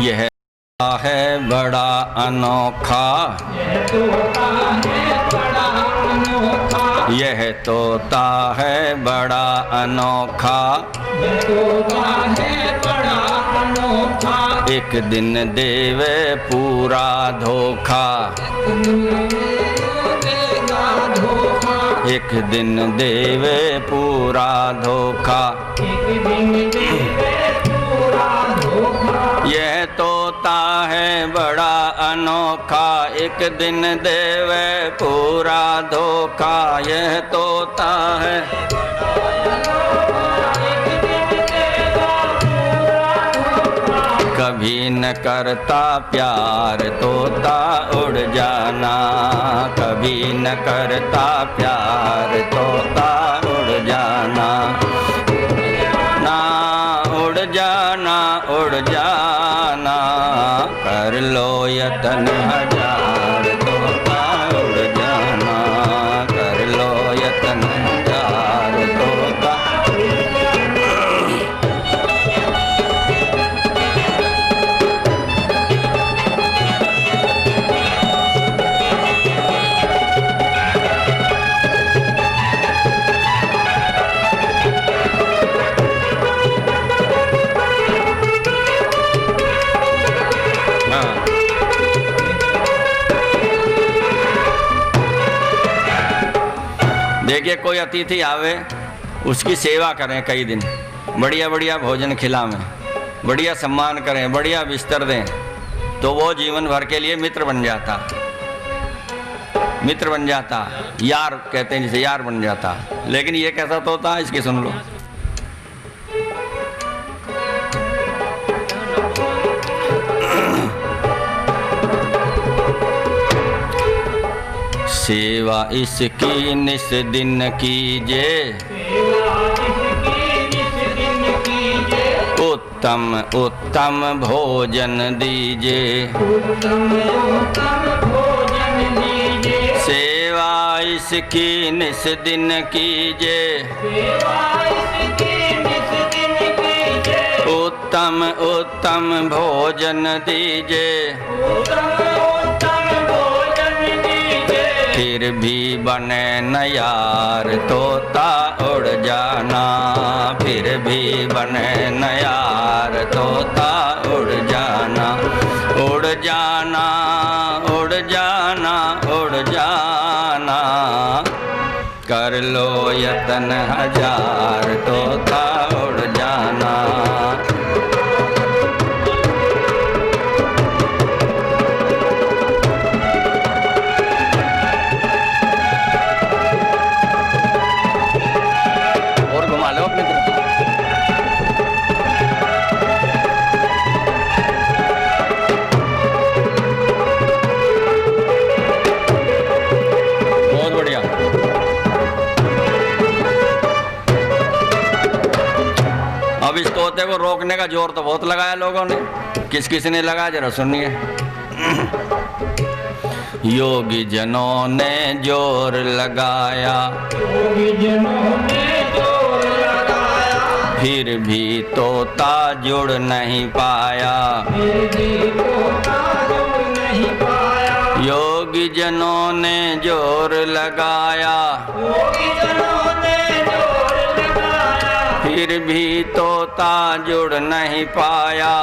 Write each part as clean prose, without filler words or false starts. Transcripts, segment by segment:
यह है बड़ा अनोखा, यह तोता है बड़ा अनोखा, एक दिन देवे पूरा धोखा, एक दिन देवे पूरा धोखा। यह तोता है बड़ा अनोखा, एक दिन देवे पूरा धोखा। यह तोता है कभी न करता प्यार, तोता उड़ जाना, कभी न करता प्यार, तोता उड़ जाना, ना उड़ जाना, उड़ जाना, कर लो यतन हजार, तोता उड़ जाना, कर लो यतन हजार, तोता। देखिए, कोई अतिथि आवे, उसकी सेवा करें कई दिन, बढ़िया बढ़िया भोजन खिलावें, बढ़िया सम्मान करें, बढ़िया बिस्तर दें, तो वो जीवन भर के लिए मित्र बन जाता, मित्र बन जाता, यार कहते हैं जिसे, यार बन जाता। लेकिन ये कैसा तोता है, इसकी सुन लो। सेवा इसकी निस दिन कीजिए, उत्तम उत्तम भोजन दीजिए, सेवा इसकी निस दिन कीजिए, उत्तम उत्तम भोजन दीजिए, फिर भी बने न यार, तोता उड़ जाना, फिर भी बने न यार, तोता उड़ जाना, उड़ जाना, उड़ जाना, उड़ जाना, कर लो यतन हजार, तोता उड़ जाना। अब इस तोते को रोकने का जोर तो बहुत लगाया लोगों ने, किस किस ने लगाया जरा सुनिए। योगी जनों ने जोर लगाया, फिर भी तोता जुड़ नहीं पाया, योगी जनों ने जोर लगाया, फिर भी तोता जुड़ नहीं पाया,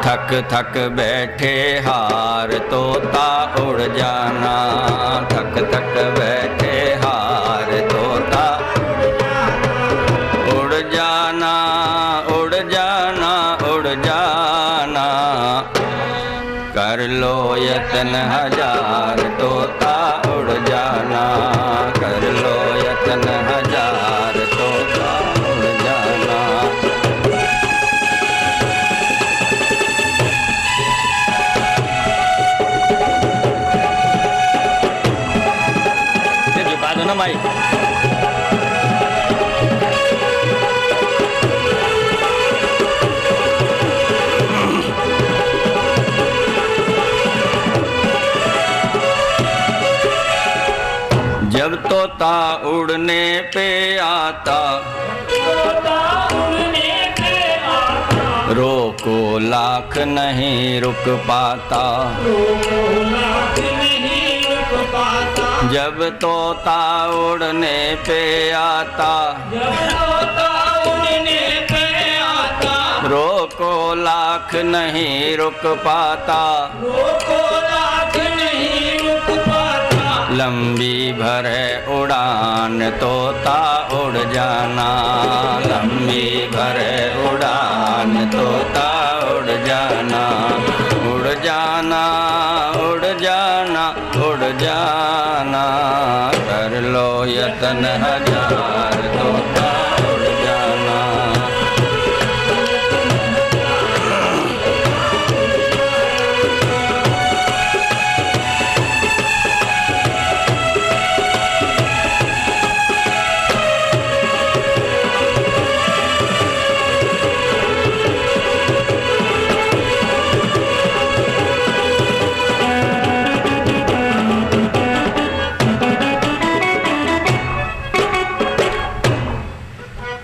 थक थक बैठे हार, तोता उड़ जाना, थक थक बैठे हार, तोता उड़ जाना, उड़ जाना, उड़ जाना, कर लो यतन हजार, तोता उड़ जाना, कर लो यतन हजार, तोता उड़ जाना। ये झुका दो ना भाई। जब तोता उड़ने पे आता, तोता उड़ने पे रोको लाख नहीं रुक पाता, जब तोता उड़ने पे आता, रोको लाख नहीं रुक पाता, लंबी भरे उड़ान तोता उड़ जाना, लंबी भरे उड़ान तोता उड़ जाना, उड़ जाना उड़ जाना उड़ जाना, कर लो यतन हजार तोता उड़ जाना।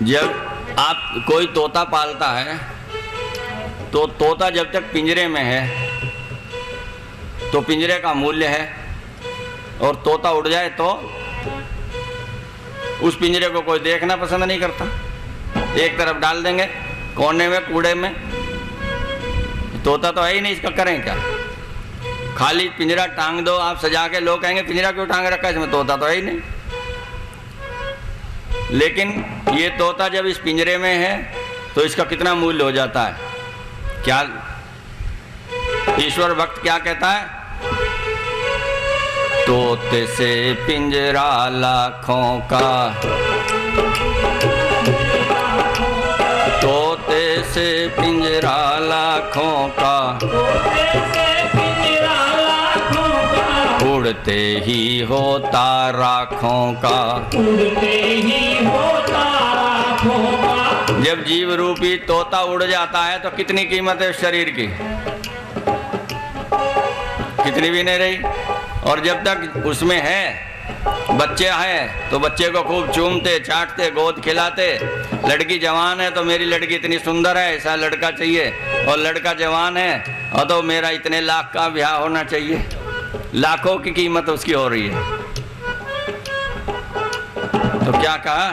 जब आप कोई तोता पालता है तो तोता जब तक पिंजरे में है तो पिंजरे का मूल्य है, और तोता उड़ जाए तो उस पिंजरे को कोई देखना पसंद नहीं करता, एक तरफ डाल देंगे कोने में कूड़े में। तोता तो है ही नहीं, इसका करें क्या? खाली पिंजरा टांग दो आप सजा के, लोग कहेंगे पिंजरा क्यों टांग रखा है इसमें, तोता तो है ही नहीं। लेकिन ये तोता जब इस पिंजरे में है तो इसका कितना मूल्य हो जाता है। क्या ईश्वर भक्त क्या कहता है? तोते से पिंजरा लाखों का, तोते से पिंजरा लाखों का, उड़ते ही होता राखों का, उड़ते ही होता राखों का। जब जीव रूपी तोता उड़ जाता है तो कितनी कीमत है उस शरीर की? कितनी भी नहीं रही। और जब तक उसमें है, बच्चे हैं तो बच्चे को खूब चूमते चाटते गोद खिलाते। लड़की जवान है तो मेरी लड़की इतनी सुंदर है, ऐसा लड़का चाहिए। और लड़का जवान है और तो मेरा इतने लाख का ब्याह होना चाहिए। लाखों की कीमत उसकी हो रही है। तो क्या कहा?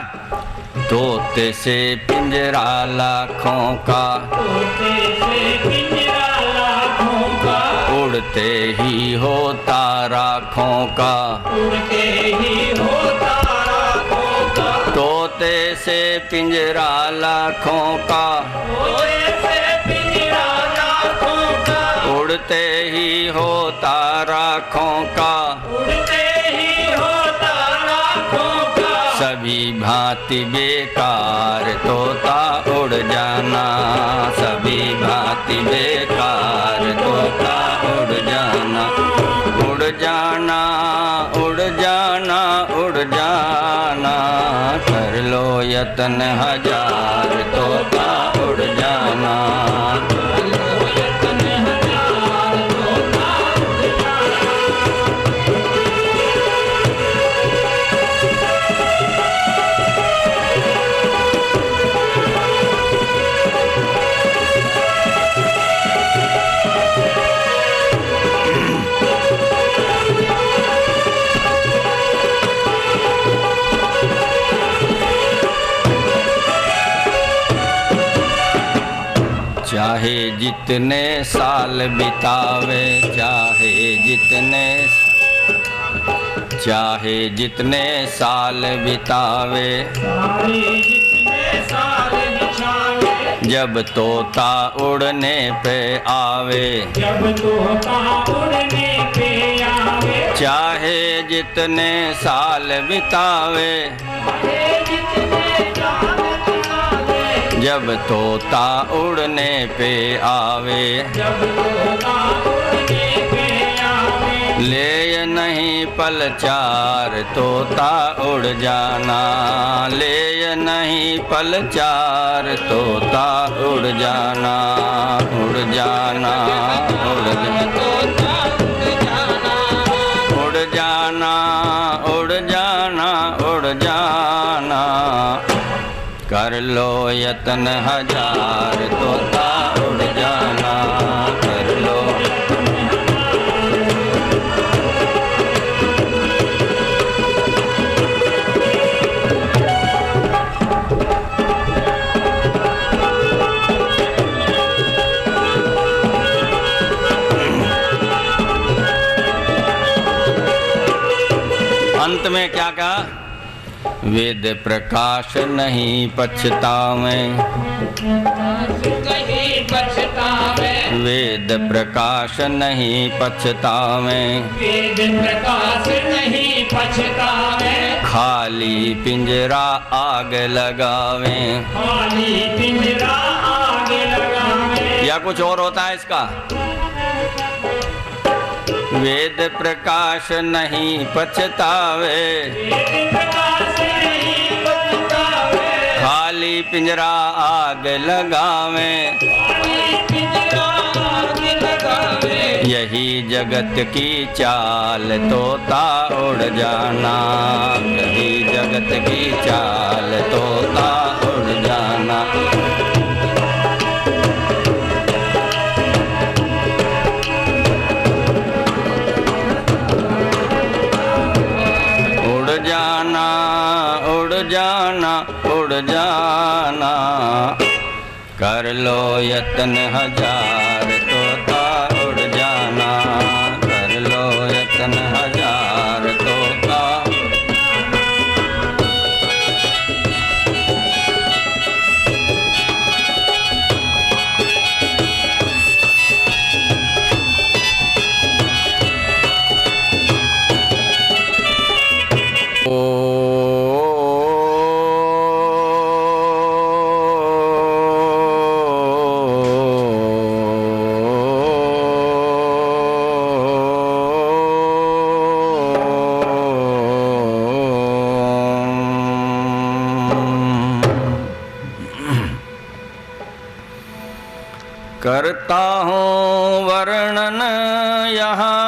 तोते से पिंजरा लाखों का, तोते से पिंजरा लाखों का, उड़ते ही होता राखों का, उड़ते ही होता राखों का। तोते से पिंजरा लाखों का, तोते से पिंजरा लाखों का, उड़ते ही होता राखों का, उड़ते ही होता राखों का। सभी भांति बेकार तोता उड़ जाना, सभी भांति बेकार तोता उड़ जाना, उड़ जाना उड़ जाना उड़ जाना, कर लो यतन हजार तोता उड़ जाना। चाहे जितने साल बितावे, चाहे जितने साल बितावे, जब तोता उड़ने पे आवे, जब तोता उड़ने पे आवे, चाहे जितने साल बितावे, जब तोता उड़ने पे आवे, जब तोता उड़ने पे आवे, ले नहीं पलचार तोता उड़ जाना, ले नहीं पलचार तोता उड़ जाना, उड़ जाना उड़ जाना, उड़ जाना उड़ जाना उड़ जाना, कर लो यतन हजार तोता उड़ जाना। में क्या कहा? वेद प्रकाश नहीं पछतावे, वेद प्रकाश नहीं पछतावे, वेद प्रकाश नहीं पछतावे, खाली पिंजरा आग लगावे, खाली पिंजरा आग लगावे। या कुछ और होता है इसका? वेद प्रकाश नहीं पछतावे, वेद प्रकाश नहीं पछतावे, खाली पिंजरा आग लगावे, खाली पिंजरा आग लगावे। यही जगत की चाल तोता उड़ जाना, यही जगत की चाल तोता उड़ जाना। उड़ जाना, उड़ जाना, उड़ जाना, कर लो यत्न हजार तोता उड़ जाना, कर लो यत्न हजार तोता। करता हूँ वर्णन यहाँ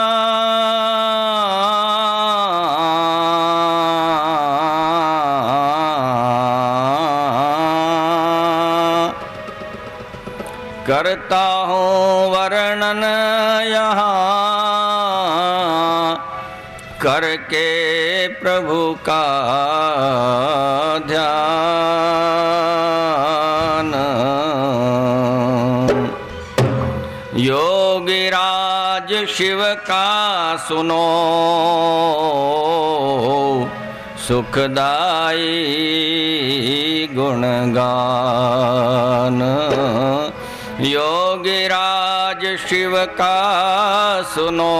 करता हूँ वर्णन यहाँ करके प्रभु का ध्यान। योगीराज शिव का सुनो सुखदाई गुणगान। योगीराज शिव का सुनो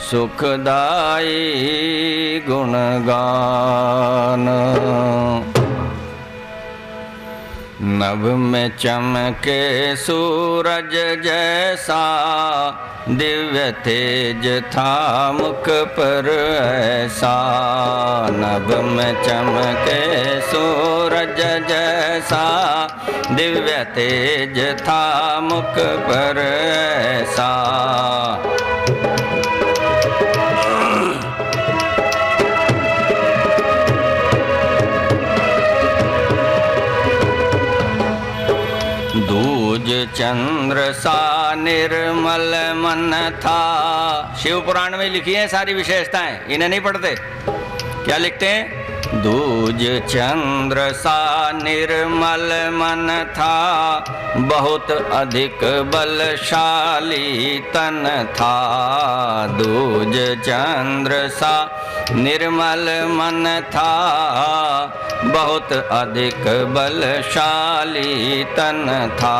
सुखदाई गुणगान। नभ में चमके सूरज जैसा दिव्य तेज था मुख पर ऐसा। नभ में चमके सूरज जैसा दिव्य तेज था मुख पर ऐसा। दूज चंद्र सा निर्मल मन था। शिव पुराण में लिखी है सारी विशेषताएं, इन्हें नहीं पढ़ते। क्या लिखते हैं? दूज चंद्र सा निर्मल मन था, बहुत अधिक बलशाली तन था। दूज चंद्र सा निर्मल मन था, बहुत अधिक बलशाली तन था।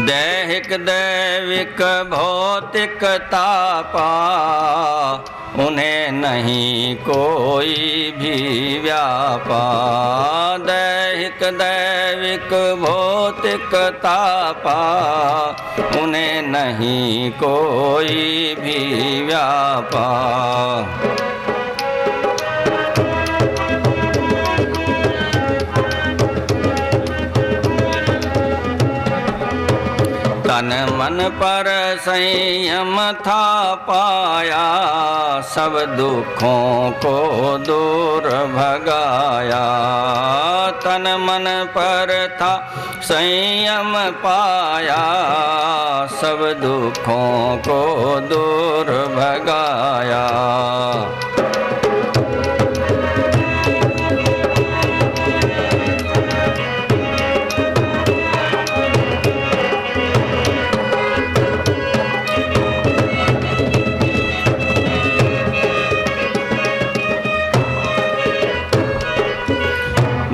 दैहिक दैविक भौतिक तापा, उन्हें नहीं कोई भी व्यापा। दैहिक दैविक भौतिक तापा, उन्हें नहीं कोई भी व्यापा। तन मन पर संयम था पाया, सब दुखों को दूर भगाया। तन तन मन पर था संयम पाया, सब दुखों को दूर भगाया।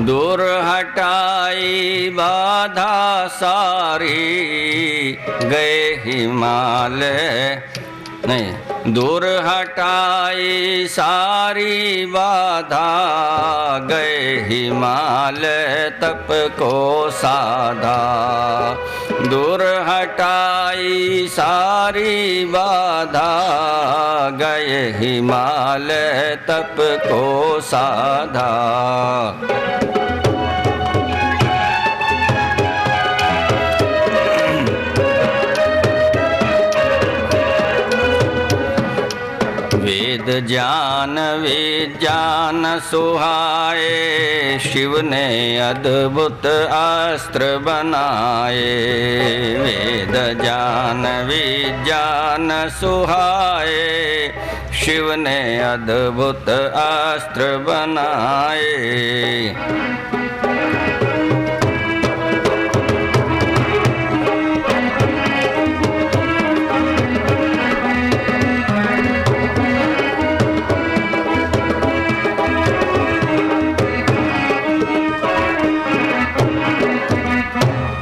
दूर हटाई बाधा सारी, गए हिमालय नहीं, दूर हटाई सारी बाधा, गए हिमालय तप को साधा। दूर हटाई सारी बाधा, गए हिमालय तप को साधा। वेद ज्ञान विज्ञान सुहाए, शिव ने अद्भुत अस्त्र बनाए। वेद ज्ञान विज्ञान सुहाए, शिव ने अद्भुत अस्त्र बनाए।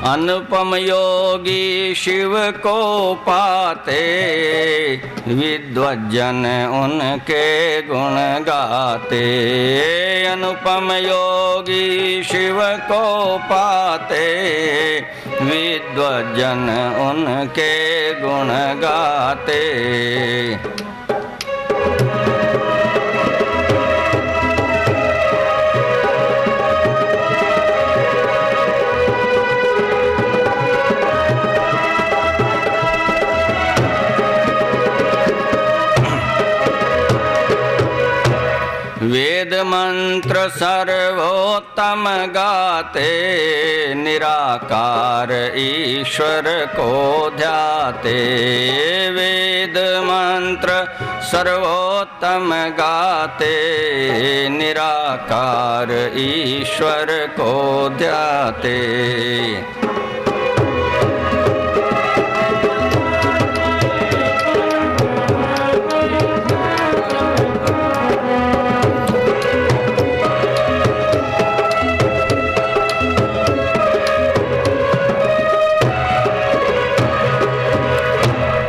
अनुपम योगी शिव को पाते, विद्वज्जन उनके गुण गाते। अनुपम योगी शिव को पाते, विद्वज्जन उनके गुण गाते। वेद मंत्र सर्वोत्तम गाते, निराकार ईश्वर को ध्याते। वेद मंत्र सर्वोत्तम गाते, निराकार ईश्वर को ध्याते।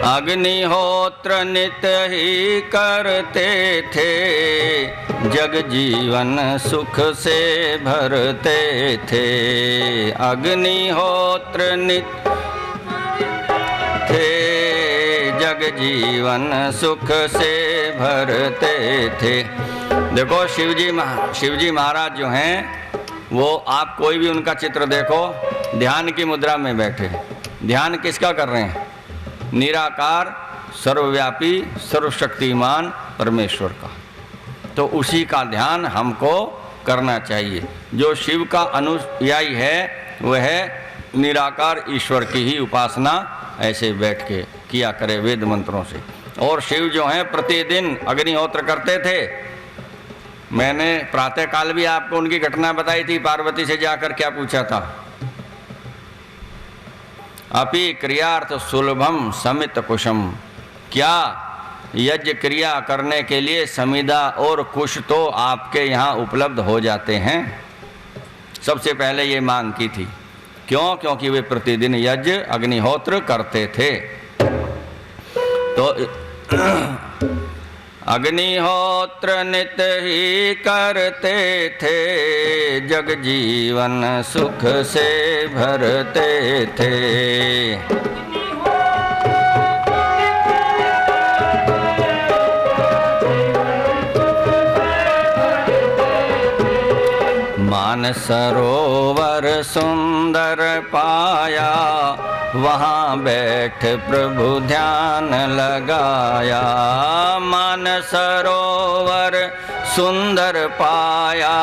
अग्निहोत्र नित्य ही करते थे, जग जीवन सुख से भरते थे। अग्निहोत्र नित्य थे, जग जीवन सुख से भरते थे। देखो शिवजी महाराज जो हैं, वो आप कोई भी उनका चित्र देखो, ध्यान की मुद्रा में बैठे। ध्यान किसका कर रहे हैं? निराकार सर्वव्यापी सर्वशक्तिमान परमेश्वर का। तो उसी का ध्यान हमको करना चाहिए। जो शिव का अनुयायी है वह निराकार ईश्वर की ही उपासना ऐसे बैठ के किया करे वेद मंत्रों से। और शिव जो हैं प्रतिदिन अग्निहोत्र करते थे। मैंने प्रातःकाल भी आपको उनकी घटना बताई थी, पार्वती से जाकर क्या पूछा था। अपि क्रियार्थ सुलभम समित कुशम, क्या यज्ञ क्रिया करने के लिए समिधा और कुश तो आपके यहाँ उपलब्ध हो जाते हैं। सबसे पहले ये मांग की थी। क्यों? क्योंकि वे प्रतिदिन यज्ञ अग्निहोत्र करते थे। तो अग्निहोत्र नित्य ही करते थे, जग जीवन सुख से भरते थे। मानसरोवर सुंदर पाया, वहाँ बैठ प्रभु ध्यान लगाया। मानसरोवर सुंदर पाया,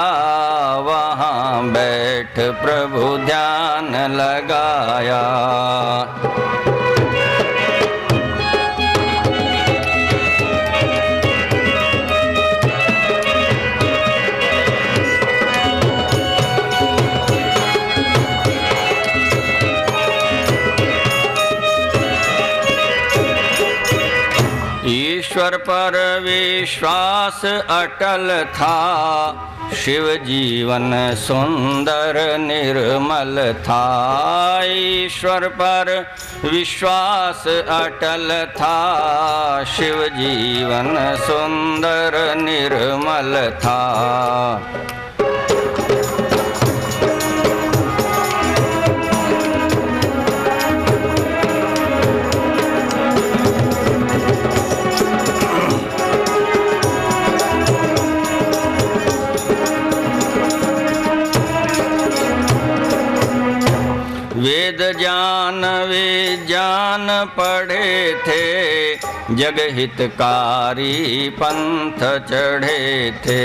वहाँ बैठ बैठ प्रभु ध्यान लगाया। ईश्वर पर विश्वास अटल था, शिव जीवन सुंदर निर्मल था। ईश्वर पर विश्वास अटल था, शिव जीवन सुंदर निर्मल था। वेद ज्ञान विज्ञान पढ़े थे, जग हितकारी पंथ चढ़े थे।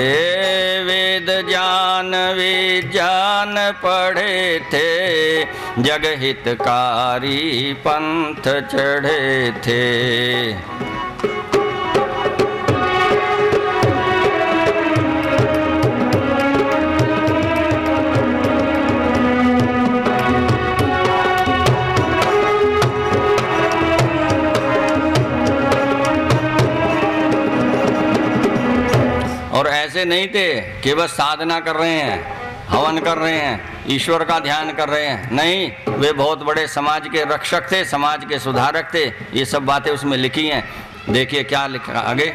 वेद ज्ञान विज्ञान पढ़े थे, जग हितकारी पंथ चढ़े थे। और ऐसे नहीं थे कि बस साधना कर रहे हैं, हवन कर रहे हैं, ईश्वर का ध्यान कर रहे हैं। नहीं, वे बहुत बड़े समाज के रक्षक थे, समाज के सुधारक थे। ये सब बातें उसमें लिखी हैं। देखिए क्या लिखा आगे।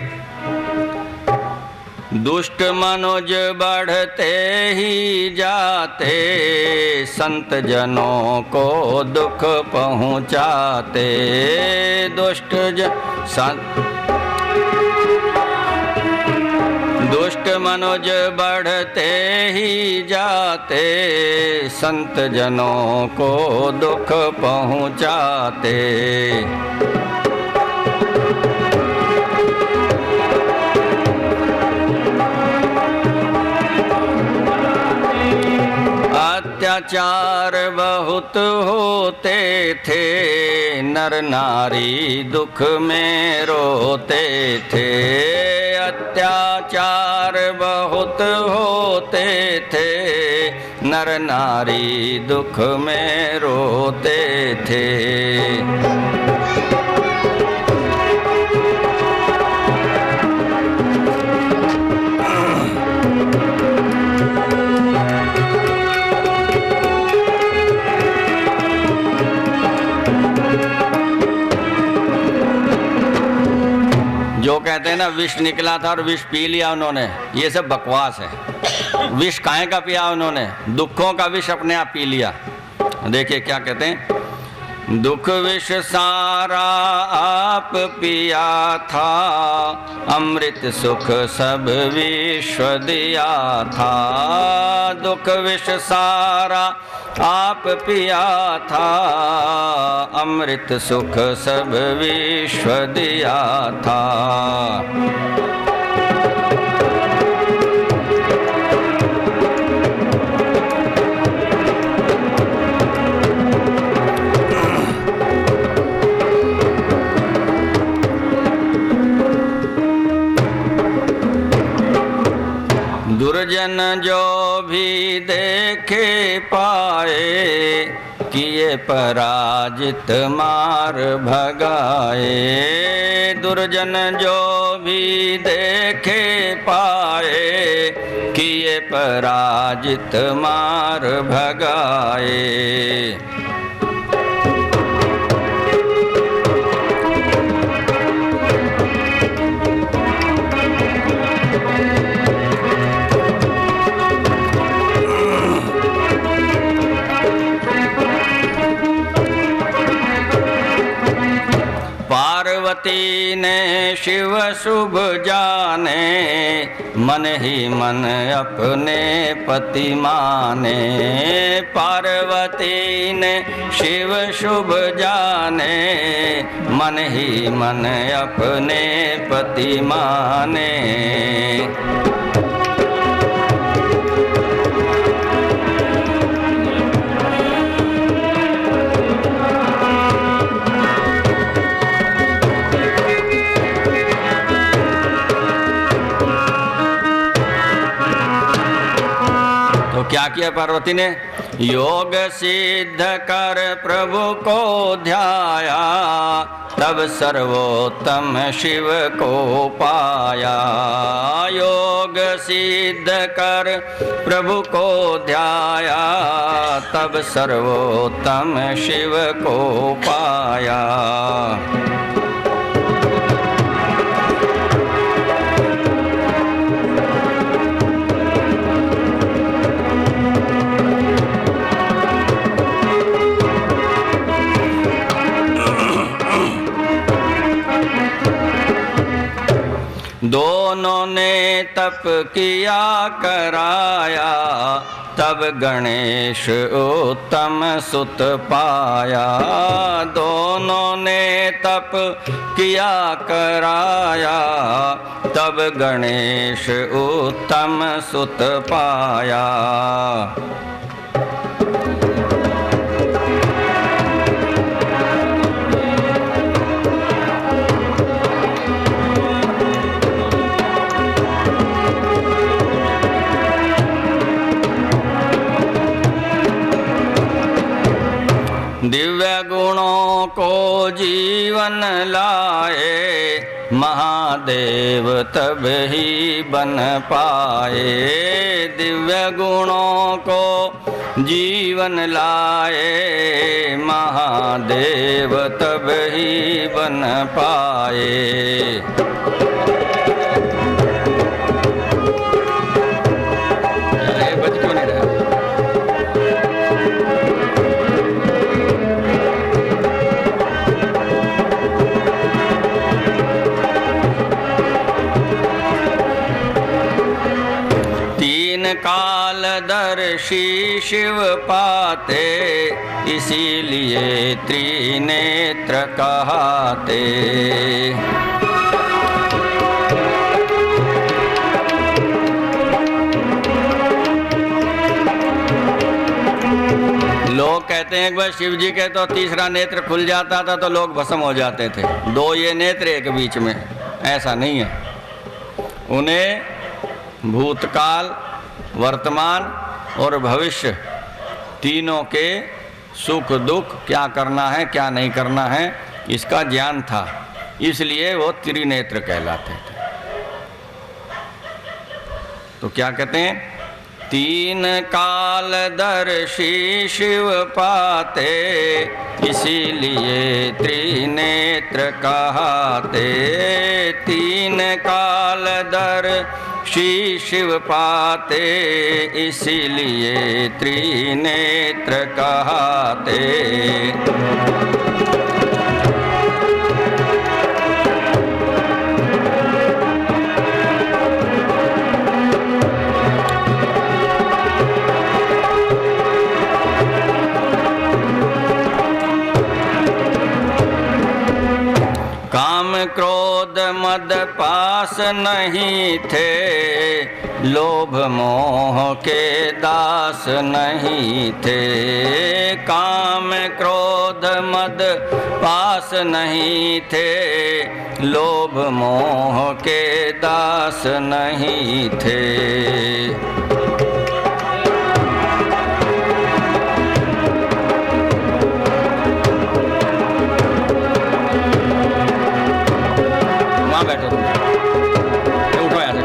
दुष्ट मनुज बढ़ते ही जाते, संत जनों को दुख पहुँचाते। दुष्ट मनुज बढ़ते ही जाते, संत जनों को दुख पहुँचाते। अत्याचार बहुत होते थे, नर नारी दुख में रोते थे। अत्याचार बहुत होते थे, नर नारी दुख में रोते थे। जो कहते हैं ना विष निकला था और विष पी लिया उन्होंने, ये सब बकवास है। विष काहे का पिया उन्होंने? दुखों का विष अपने आप पी लिया। देखिए क्या कहते हैं। दुख विष सारा आप पिया था, अमृत सुख सब विश्व दिया था। दुख विष सारा आप पिया था, अमृत सुख सब विश्व दिया था। दुर्जन जो भी देखे पाए, किए पराजित मार भगाए। दुर्जन जो भी देखे पाए, किए पराजित मार भगाए। पार्वती ने शिव शुभ जाने, मन ही मन अपने पति माने। पार्वती ने शिव शुभ जाने, मन ही मन अपने पति माने। तो क्या किया पार्वती ने? योग सिद्ध कर प्रभु को ध्याया, तब सर्वोत्तम शिव को पाया। योग सिद्ध कर प्रभु को ध्याया, तब सर्वोत्तम शिव को पाया। दोनों ने तप किया कराया, तब गणेश उत्तम सुत पाया। दोनों ने तप किया कराया, तब गणेश उत्तम सुत पाया। दिव्य गुणों को जीवन लाए, महादेव तब ही बन पाए। दिव्य गुणों को जीवन लाए, महादेव तब ही बन पाए। कालदर्शी शिव पाते, इसीलिए त्रिनेत्र कहाते। लोग कहते हैं एक बार शिव जी के तो तीसरा नेत्र खुल जाता था तो लोग भस्म हो जाते थे। दो ये नेत्र एक बीच में, ऐसा नहीं है। उन्हें भूतकाल, वर्तमान और भविष्य तीनों के सुख दुख, क्या करना है क्या नहीं करना है, इसका ज्ञान था, इसलिए वो त्रिनेत्र कहलाते थे। तो क्या कहते हैं? तीन कालदर्शी शिव पाते, इसीलिए त्रिनेत्र कहाते। तीन कालदर्शी शिव पाते, इसीलिए त्रिनेत्र कहाते। काम क्रोध मद पास नहीं थे, लोभ मोह के दास नहीं थे। काम क्रोध मद पास नहीं थे, लोभ मोह के दास नहीं थे। बैठो उठो यहाँ से।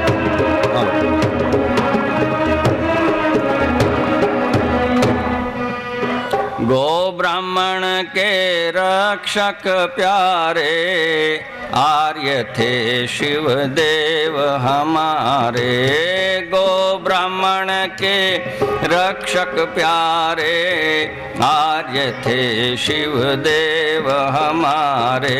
गो ब्राह्मण के रक्षक प्यारे, आर्य थे शिव देव हमारे। गो ब्राह्मण के रक्षक प्यारे, आर्य थे शिव देव हमारे।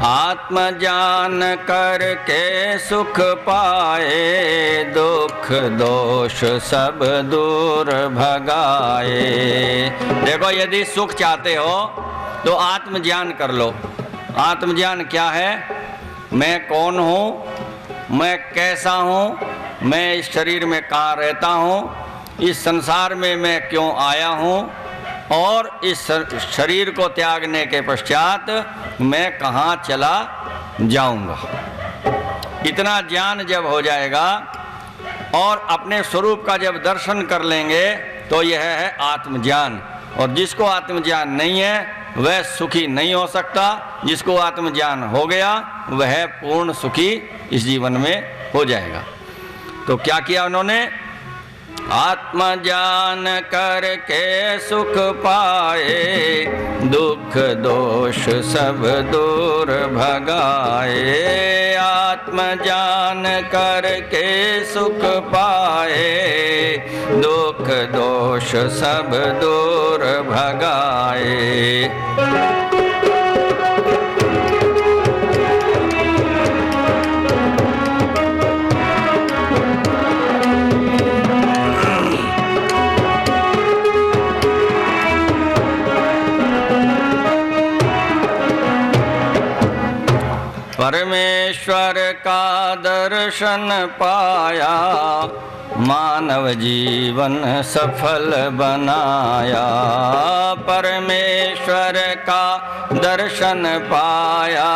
आत्म ज्ञान करके सुख पाए, दुख दोष सब दूर भगाए। देखो, यदि सुख चाहते हो तो आत्मज्ञान कर लो। आत्मज्ञान क्या है? मैं कौन हूँ, मैं कैसा हूँ, मैं इस शरीर में कहाँ रहता हूँ, इस संसार में मैं क्यों आया हूँ, और इस शरीर को त्यागने के पश्चात मैं कहाँ चला जाऊँगा। इतना ज्ञान जब हो जाएगा और अपने स्वरूप का जब दर्शन कर लेंगे तो यह है आत्मज्ञान। और जिसको आत्मज्ञान नहीं है वह सुखी नहीं हो सकता, जिसको आत्मज्ञान हो गया वह पूर्ण सुखी इस जीवन में हो जाएगा। तो क्या किया उन्होंने? आत्मज्ञान करके सुख पाए, दुख दोष सब दूर भगाए। आत्मज्ञान करके सुख पाए, दुख दोष सब दूर भगाए। परमेश्वर का दर्शन पाया, मानव जीवन सफल बनाया। परमेश्वर का दर्शन पाया,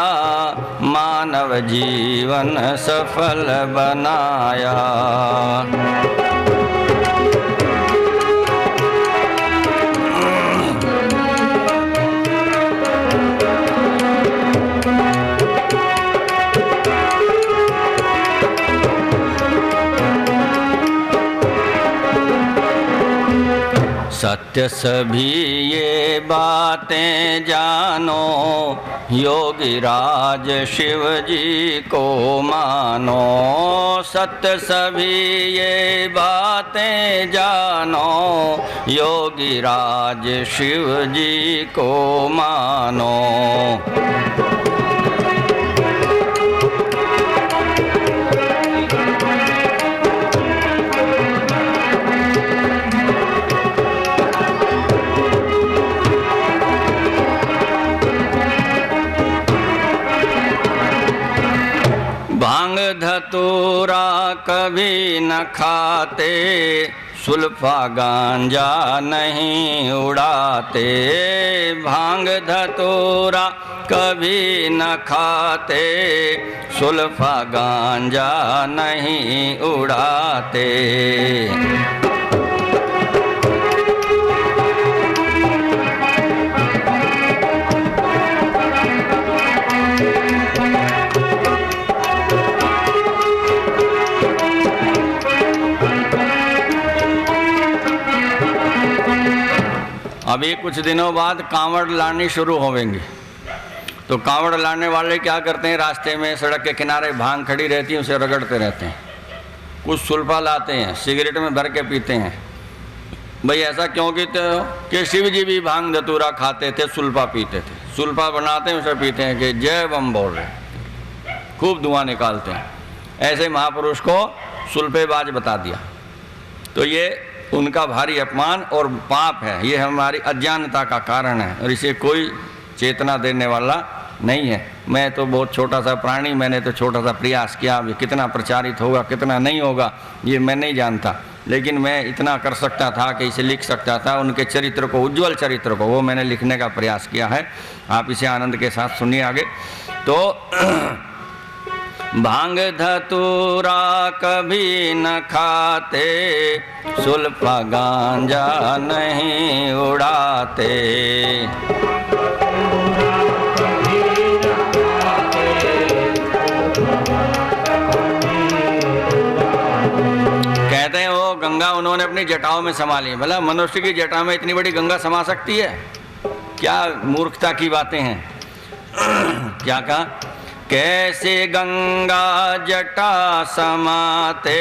मानव जीवन सफल बनाया। सत्य सभी ये बातें जानो, योगी राज शिव जी को मानो। सत्य सभी ये बातें जानो, योगी राज शिव जी को मानो। भांग धतूरा कभी न खाते, सुल्फा गांजा नहीं उड़ाते। भांग धतूरा कभी न खाते, सुल्फा गांजा नहीं उड़ाते। अभी कुछ दिनों बाद कांवड़ लानी शुरू होवेंगी। तो कांवड़ लाने वाले क्या करते हैं, रास्ते में सड़क के किनारे भांग खड़ी रहती है, उसे रगड़ते रहते हैं। कुछ सुल्फा लाते हैं, सिगरेट में भर के पीते हैं। भाई ऐसा क्यों पीते हो? कि शिव जी भी भांग धतूरा खाते थे, सुल्फा पीते थे। सुल्फा बनाते हैं, उसे पीते हैं कि जय बम बोल रहे, खूब धुआं निकालते हैं। ऐसे महापुरुष को सुल्फेबाज बता दिया। तो ये उनका भारी अपमान और पाप है, ये हमारी अज्ञानता का कारण है, और इसे कोई चेतना देने वाला नहीं है। मैं तो बहुत छोटा सा प्राणी, मैंने तो छोटा सा प्रयास किया। अभी कितना प्रचारित होगा कितना नहीं होगा ये मैं नहीं जानता, लेकिन मैं इतना कर सकता था कि इसे लिख सकता था। उनके चरित्र को, उज्ज्वल चरित्र को, वो मैंने लिखने का प्रयास किया है। आप इसे आनंद के साथ सुनिए आगे। तो भांग धतूरा कभी न खाते, सुल्फा गांजा नहीं उड़ाते। कहते हैं वो गंगा उन्होंने अपनी जटाओं में समा ली। भला मनुष्य की जटा में इतनी बड़ी गंगा समा सकती है? क्या मूर्खता की बातें हैं। क्या कहा? कैसे गंगा जटा समाते,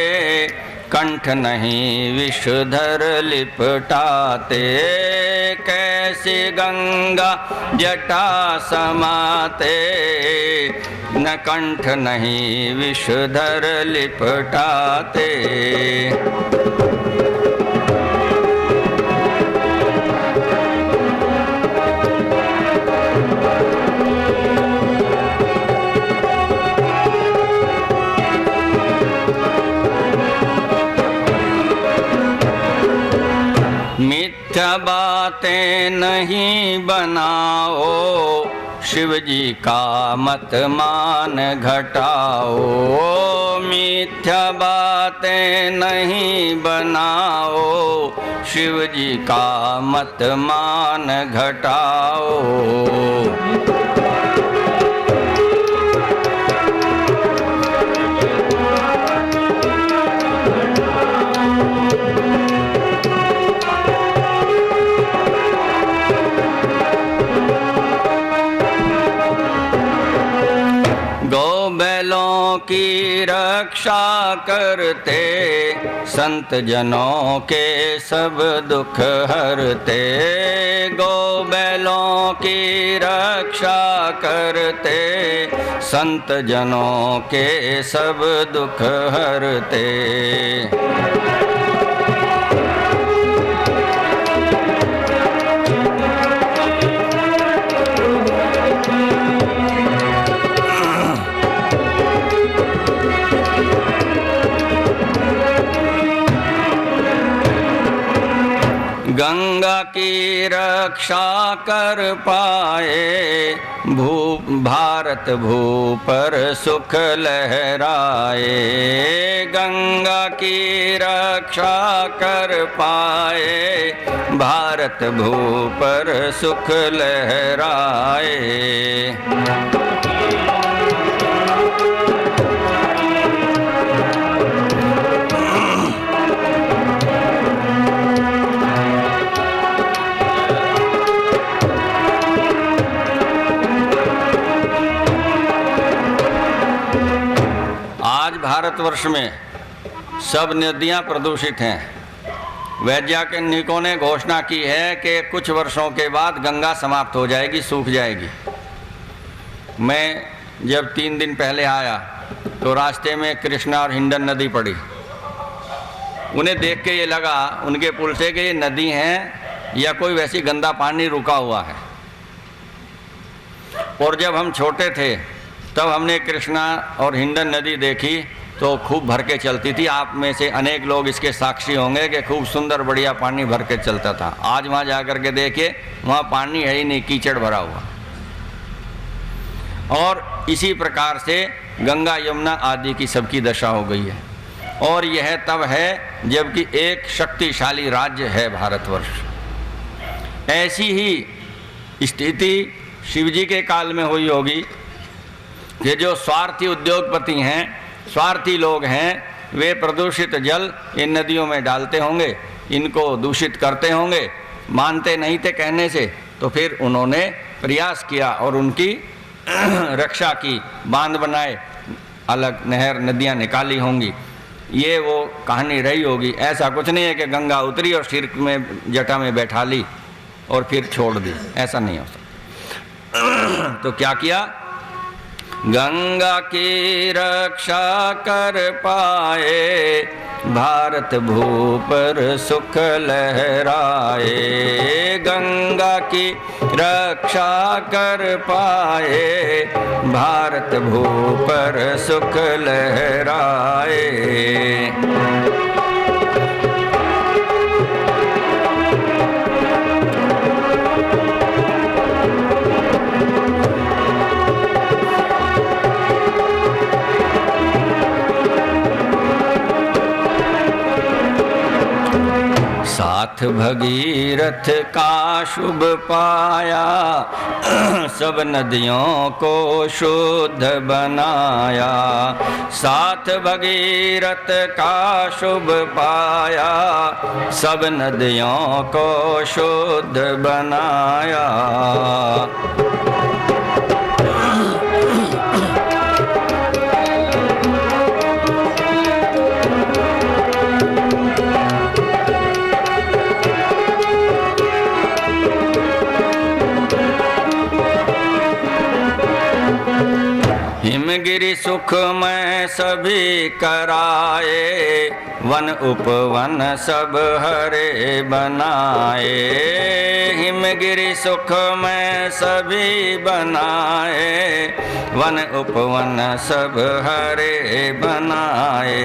कंठ नहीं विषधर लिपटाते। कैसे गंगा जटा समाते, न कंठ नहीं विषधर लिपटाते। मिथ्या बातें नहीं बनाओ, शिव जी का मत मान घटाओ। मिथ्या बातें नहीं बनाओ, शिव जी का मत मान घटाओ। बैलों की रक्षा करते, संत जनों के सब दुख हरते। गौ बैलों की रक्षा करते, संत जनों के सब दुख हरते। गंगा की रक्षा कर पाए, भारत भू पर सुख लहराए। गंगा की रक्षा कर पाए, भारत भू पर सुख लहराए। भारतवर्ष में सब नदियां प्रदूषित हैं। वैज्ञानिकों ने घोषणा की है कि कुछ वर्षों के बाद गंगा समाप्त हो जाएगी, सूख जाएगी। मैं जब 3 दिन पहले आया तो रास्ते में कृष्णा और हिंडन नदी पड़ी। उन्हें देख के ये लगा उनके पुल से कि ये नदी है या कोई वैसी गंदा पानी रुका हुआ है। और जब हम छोटे थे तब हमने कृष्णा और हिंडन नदी देखी तो खूब भर के चलती थी। आप में से अनेक लोग इसके साक्षी होंगे कि खूब सुंदर बढ़िया पानी भर के चलता था। आज वहाँ जा कर के देखिए, वहाँ पानी है ही नहीं, कीचड़ भरा हुआ। और इसी प्रकार से गंगा यमुना आदि की सबकी दशा हो गई है। और यह तब है जबकि एक शक्तिशाली राज्य है भारतवर्ष। ऐसी ही स्थिति शिव जी के काल में हुई होगी कि जो स्वार्थी उद्योगपति हैं, स्वार्थी लोग हैं, वे प्रदूषित जल इन नदियों में डालते होंगे, इनको दूषित करते होंगे। मानते नहीं थे कहने से, तो फिर उन्होंने प्रयास किया और उनकी रक्षा की, बांध बनाए, अलग नहर नदियां निकाली होंगी। ये वो कहानी रही होगी। ऐसा कुछ नहीं है कि गंगा उतरी और सिर में जटा में बैठा ली और फिर छोड़ दी, ऐसा नहीं हो सकता। तो क्या किया? गंगा की रक्षा कर पाए, भारत भू पर सुख लहराए। गंगा की रक्षा कर पाए, भारत भू पर सुख लहराए। साथ भगीरथ का शुभ पाया, सब नदियों को शुद्ध बनाया। साथ भगीरथ का शुभ पाया, सब नदियों को शुद्ध बनाया। हिमगिरि सुख में सभी कराए, वन उपवन सब हरे बनाए। हिमगिरि सुख में सभी बनाए, वन उपवन सब हरे बनाए।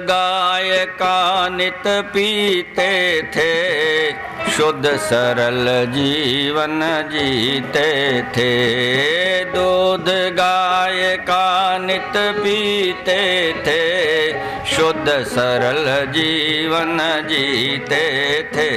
गाय का नित पीते थे, शुद्ध सरल जीवन जीते थे। दूध गाय का नित पीते थे, शुद्ध सरल जीवन जीते थे।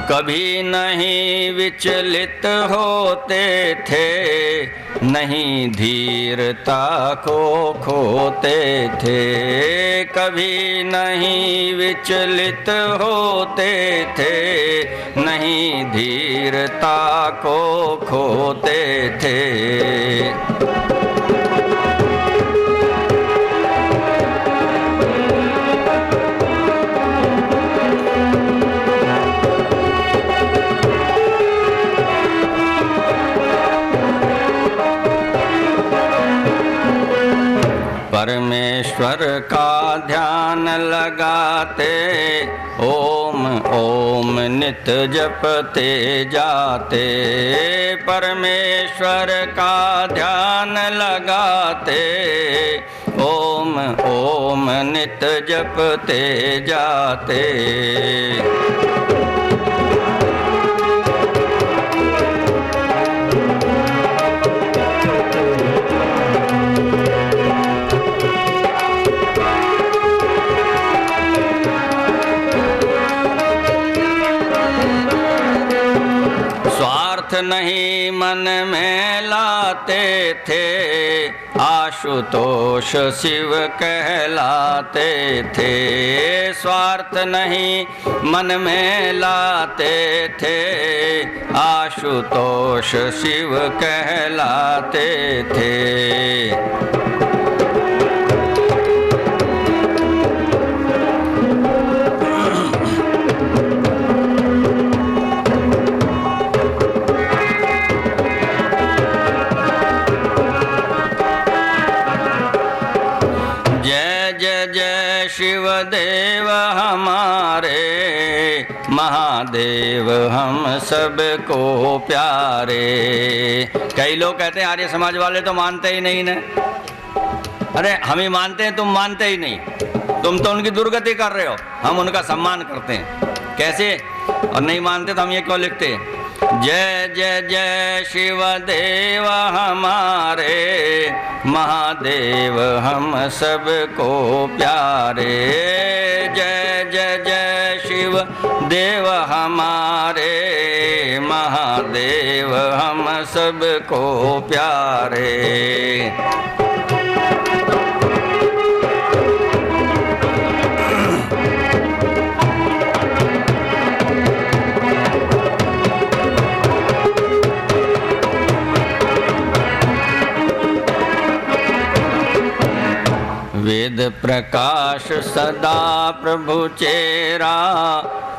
कभी नहीं विचलित होते थे, नहीं धीरता को खोते थे। कभी नहीं विचलित होते थे, नहीं धीरता को खोते थे। परमेश्वर का ध्यान लगाते, ओम ओम नित जपते जाते। परमेश्वर का ध्यान लगाते, ओम ओम नित जपते जाते। नहीं मन में लाते थे, आशुतोष शिव कहलाते थे। स्वार्थ नहीं मन में लाते थे, आशुतोष शिव कहलाते थे। शिव देव हमारे, महादेव हम सबको प्यारे। कई लोग कहते हैं आर्य समाज वाले तो मानते ही नहीं ना। अरे हम ही मानते हैं, तुम मानते ही नहीं। तुम तो उनकी दुर्गति कर रहे हो, हम उनका सम्मान करते हैं। कैसे? और नहीं मानते तो हम ये क्यों लिखते हैं? जय जय जय शिव देव हमारे, महादेव हम सबको प्यारे। जय जय जय शिव देव हमारे, महादेव हम सबको प्यारे। वेद प्रकाश सदा प्रभु चेरा,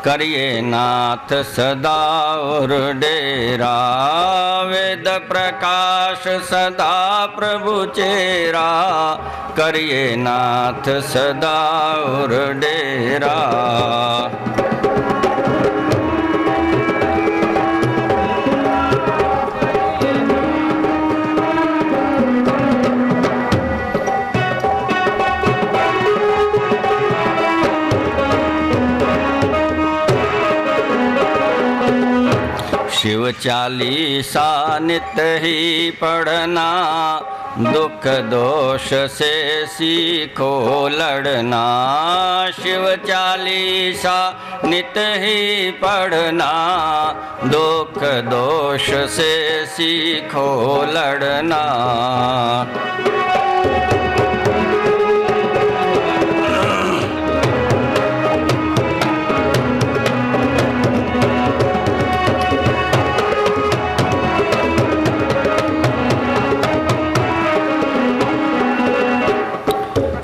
करिए नाथ सदा और डेरा। वेद प्रकाश सदा प्रभु चेरा, करिए नाथ सदा और डेरा। शिव चालीसा नित ही पढ़ना, दुख दोष से सीखो लड़ना। शिव चालीसा नित ही पढ़ना, दुख दोष से सीखो लड़ना।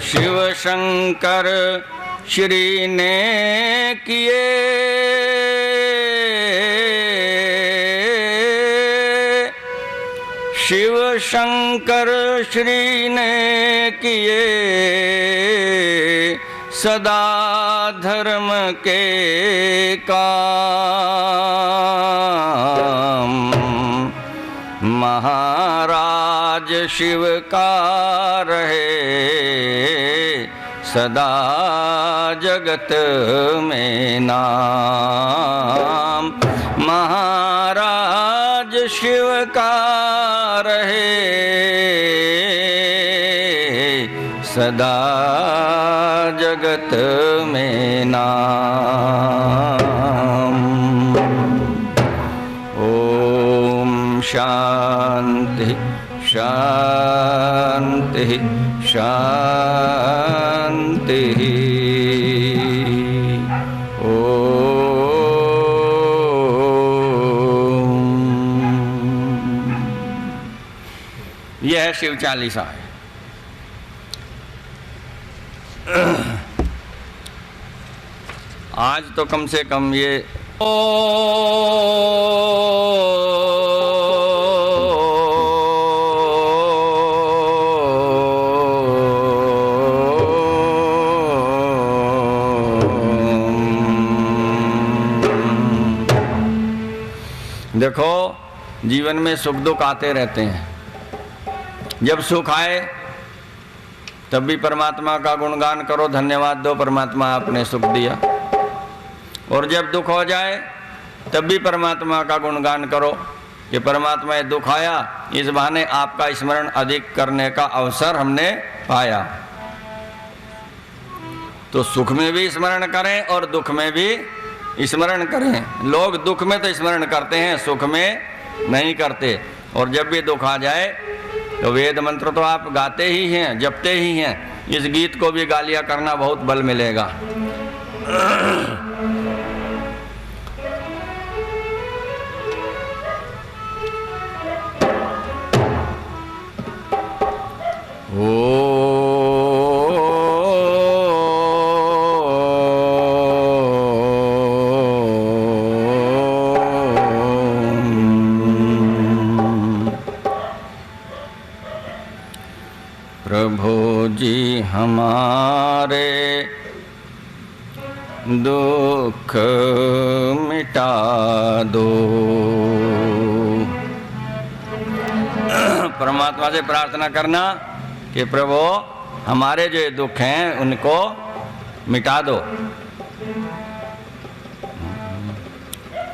शिव शंकर श्री ने किए, शिव शंकर श्री ने किए सदा धर्म के काम। महाराज शिव का रहे सदा जगत में नाम। महाराज शिव का रहे सदा जगत में नाम। ओम शांति शांति शांति। यह शिव चालीसा है। आज तो कम से कम ये देखो, जीवन में सुख दुख आते रहते हैं। जब सुख आए तब भी परमात्मा का गुणगान करो, धन्यवाद दो, परमात्मा आपने सुख दिया। और जब दुख हो जाए तब भी परमात्मा का गुणगान करो कि परमात्मा ये दुख आया, इस बहाने आपका स्मरण अधिक करने का अवसर हमने पाया। तो सुख में भी स्मरण करें और दुख में भी स्मरण करें। लोग दुख में तो स्मरण करते हैं, सुख में नहीं करते। और जब भी दुख आ जाए तो वेद मंत्र तो आप गाते ही हैं, जपते ही हैं। इस गीत को भी गालियां करना बहुत बल मिलेगा। प्रभु जी हमारे दुख मिटा दो। परमात्मा से प्रार्थना करना कि प्रभु हमारे जो दुख हैं उनको मिटा दो।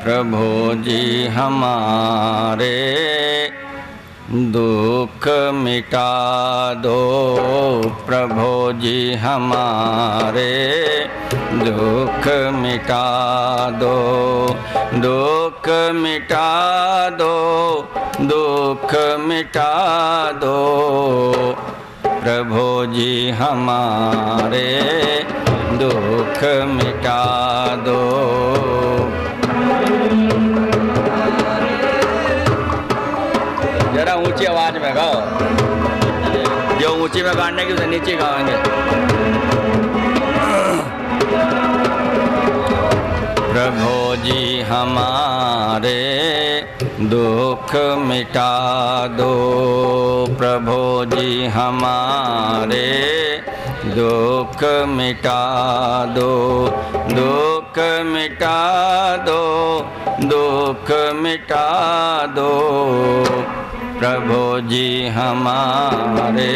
प्रभु जी हमारे दुख मिटा दो। प्रभु जी हमारे दुख मिटा दो। दुख मिटा दो, दुख मिटा दो। प्रभु जी हमारे दुख मिटा दो। जरा ऊंची आवाज में गाओ, जो ऊंची में गाने की उसे नीचे गाएंगे। प्रभु जी हमारे दुख मिटा दो। प्रभु जी हमारे दुख मिटा दो। दुख मिटा दो, दुख मिटा दो। प्रभु जी हमारे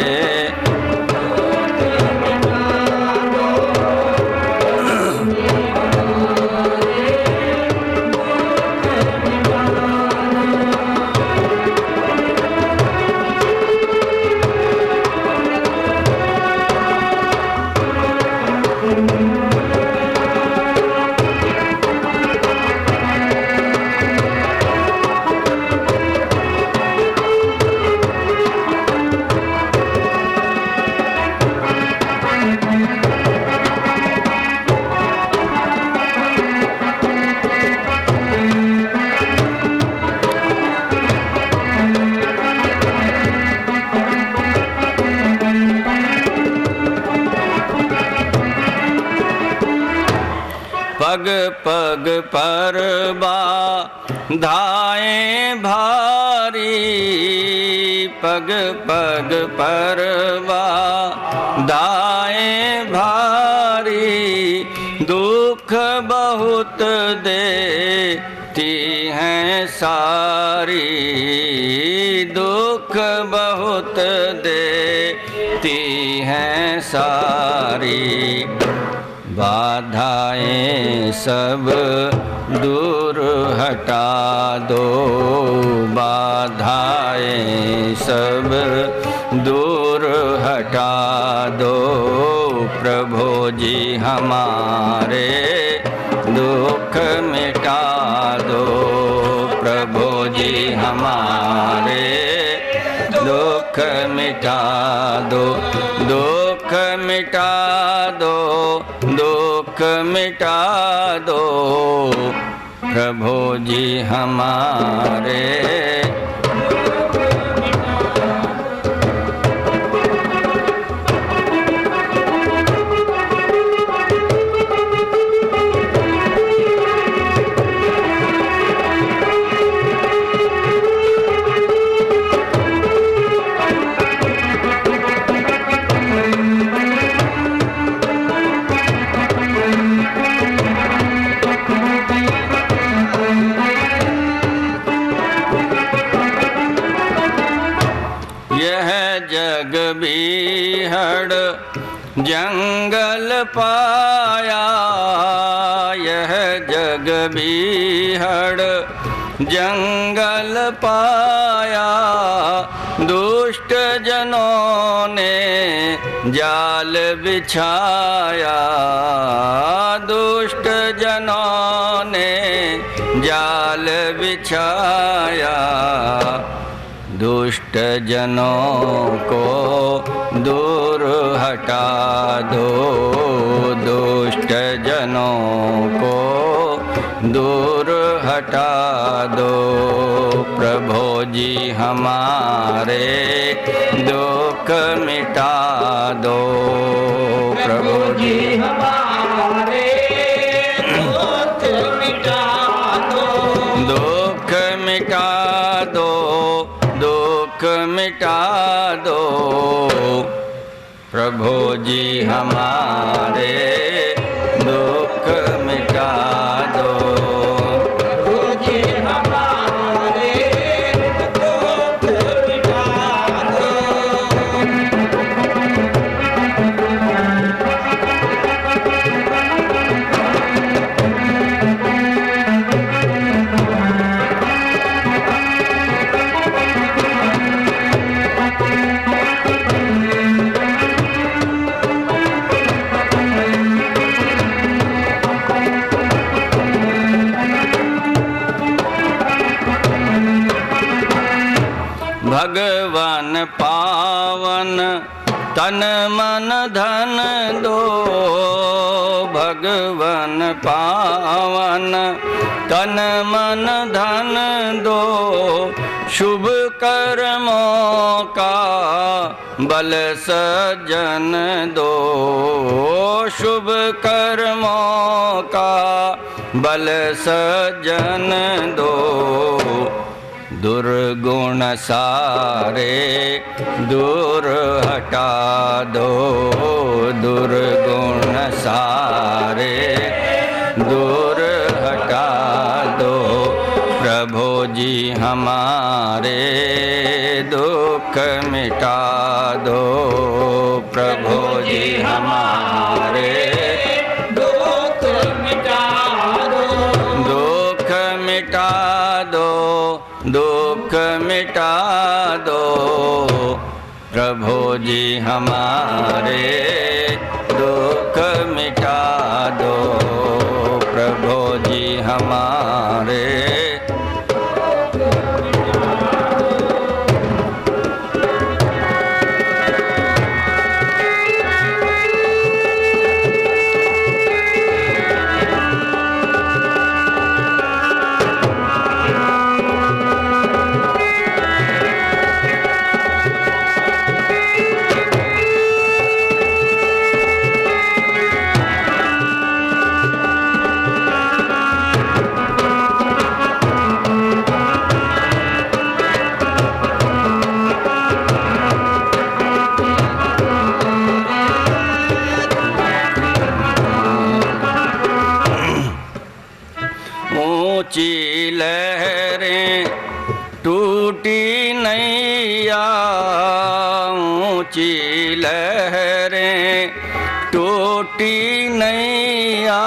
पग पग पर बाधाएं भारी। पग पग परवा दाएं भारी, दुख बहुत देती हैं सारी, दुख बहुत देती हैं सारी। बाधाएं सब दूर हटा दो, बाधाएं सब दूर हटा दो, प्रभु जी हमारे दुख मिटा दो, प्रभु जी हमारे दुख मिटा दो, दुख मिटा दो, दुख मिटा दो, प्रभु जी हमारे। जग बीहड़ जंगल पाया, यह जग बीहड़ जंगल पाया, दुष्ट जनों ने जाल बिछाया, दुष्ट जनों ने जाल बिछाया, दुष्ट जनों को दूर हटा दो, दुष्ट जनों को दूर हटा दो, प्रभु जी हमारे दुख मिटा दो, प्रभु जी हमारे दुख मिटा दो, दुख मिटा दो, दुख मिटा दो, प्रभु जी हमारे दुख मिटा दो, प्रभु जी हमारे दुख मिटा दो। भगवान पावन तन मन धन दो, भगवान पावन तन मन धन दो, शुभ कर्मों का बल सज्जन दो, शुभ कर्मों का बल सज्जन दो, दुर्गुण सारे दूर हटा दो, दुर्गुण सारे दूर हटा दो, प्रभु जी हमारे दुख मिटा दो, प्रभु जी हमारे दुख मिटा दो, दुख मिटा दो, दुख मिटा दो, प्रभु जी हमारे दुख मिटा दो, प्रभु जी हमारे। नैया ऊंची लहरें टूटी नैया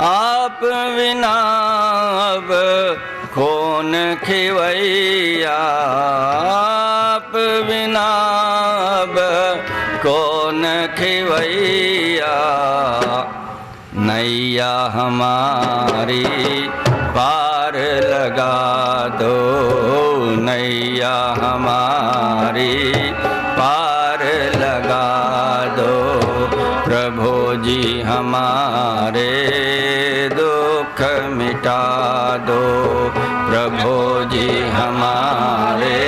आप विना अब कौन खिवैया आप बिना अब कौन खिवैया नैया हमारी पार लगा दो नैया हमारी पार लगा दो प्रभु जी हमारे दुख मिटा दो प्रभु जी हमारे